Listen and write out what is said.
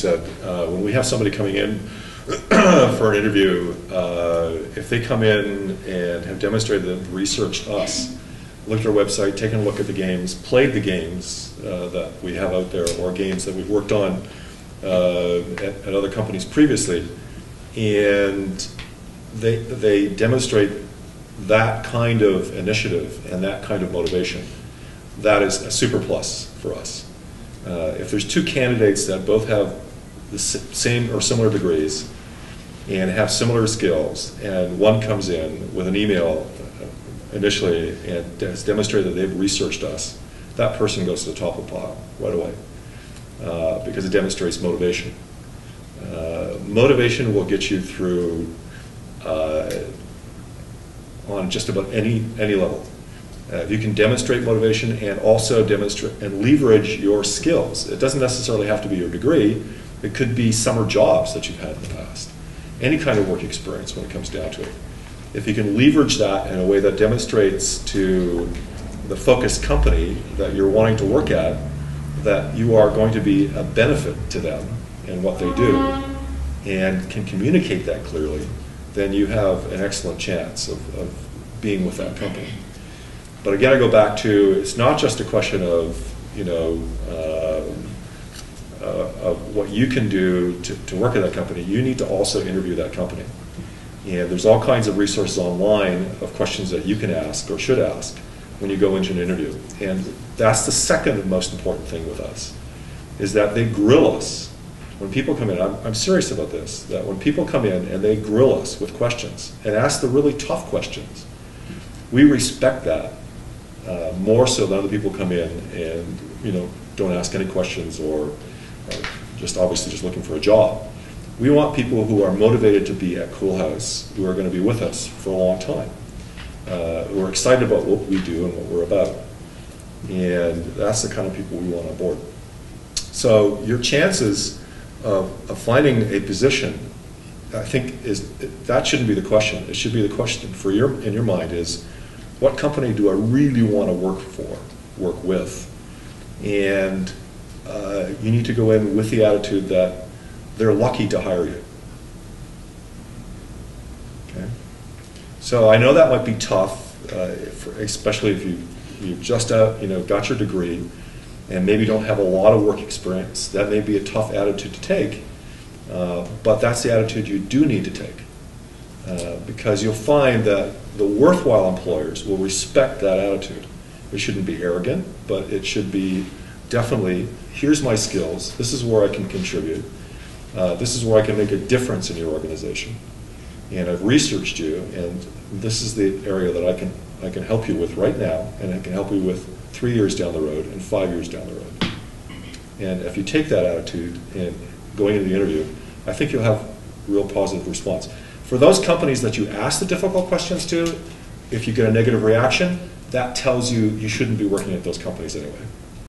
said, when we have somebody coming in for an interview, if they come in and have demonstrated that they've researched us, looked at our website, taken a look at the games, played the games that we have out there, or games that we've worked on at other companies previously, and they demonstrate that kind of initiative and that kind of motivation, that is a super plus for us. If there's two candidates that both have the same or similar degrees and have similar skills, and one comes in with an email initially and has demonstrated that they've researched us, that person goes to the top of the pile right away because it demonstrates motivation. Motivation will get you through on just about any level. If you can demonstrate motivation and also demonstrate and leverage your skills, it doesn't necessarily have to be your degree. It could be summer jobs that you've had in the past. Any kind of work experience when it comes down to it. If you can leverage that in a way that demonstrates to the focused company that you're wanting to work at that you are going to be a benefit to them in what they do, and can communicate that clearly, then you have an excellent chance of being with that company. But again, I go back to, it's not just a question of, of what you can do to work at that company. You need to also interview that company. And there's all kinds of resources online of questions that you can ask or should ask when you go into an interview. And that's the second most important thing with us, is that they grill us. When people come in, I'm serious about this, that when people come in and they grill us with questions and ask the really tough questions, we respect that more so than other people come in and don't ask any questions or just obviously just looking for a job. We want people who are motivated to be at Cool House, who are going to be with us for a long time, who are excited about what we do and what we're about. And that's the kind of people we want on board. So your chances of finding a position, I think, that shouldn't be the question. It should be the question in your mind is, what company do I really want to work with? And you need to go in with the attitude that they're lucky to hire you. Okay? So I know that might be tough, especially if you've just got your degree and maybe don't have a lot of work experience. That may be a tough attitude to take, but that's the attitude you do need to take. Because you'll find that the worthwhile employers will respect that attitude. It shouldn't be arrogant, but it should be definitely, here's my skills, this is where I can contribute, this is where I can make a difference in your organization, and I've researched you, and this is the area that I can help you with right now, and I can help you with 3 years down the road and 5 years down the road. And if you take that attitude and going into the interview, I think you'll have real positive response. For those companies that you ask the difficult questions to, if you get a negative reaction, that tells you you shouldn't be working at those companies anyway.